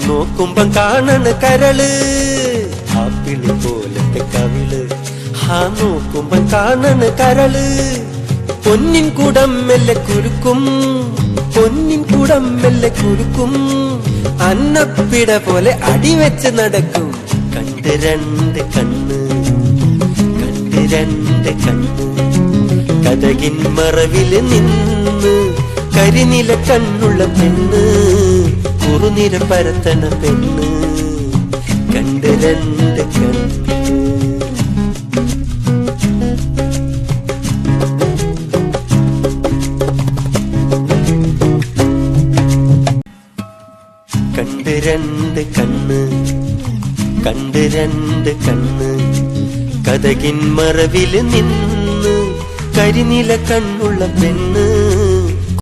നോക്കുമ്പം കാണണ് കരള് ആപ്പിളി പോലത്തെ കവിള്. നോക്കുമ്പം കാണണ് കരള് പൊന്നിൻ കുടം മെല്ലെ കുരുക്കും, പൊന്നിൻ കുടം മെല്ലെ കുരുക്കും. അന്നപ്പിട പോലെ അടിവെച്ച് നടക്കും. കണ്ട് രണ്ട് കണ്ണ്, കണ്ട് രണ്ട് കണ്ണ്, കതകിൻ മറവില് നിന്ന് കരിനില കണ്ണുള്ള പെണ്ണ്, കുറുനിര പരത്തണ പെണ്ണ്. കണ്ട് രണ്ട് കണ്ണ്. കണ്ട് രണ്ട് കണ്ണ്, കണ്ട് രണ്ട് കണ്ണ്, കതകിൻ മറവില് നിന്ന് കരിനില കണ്ണുള്ള പെണ്ണ്,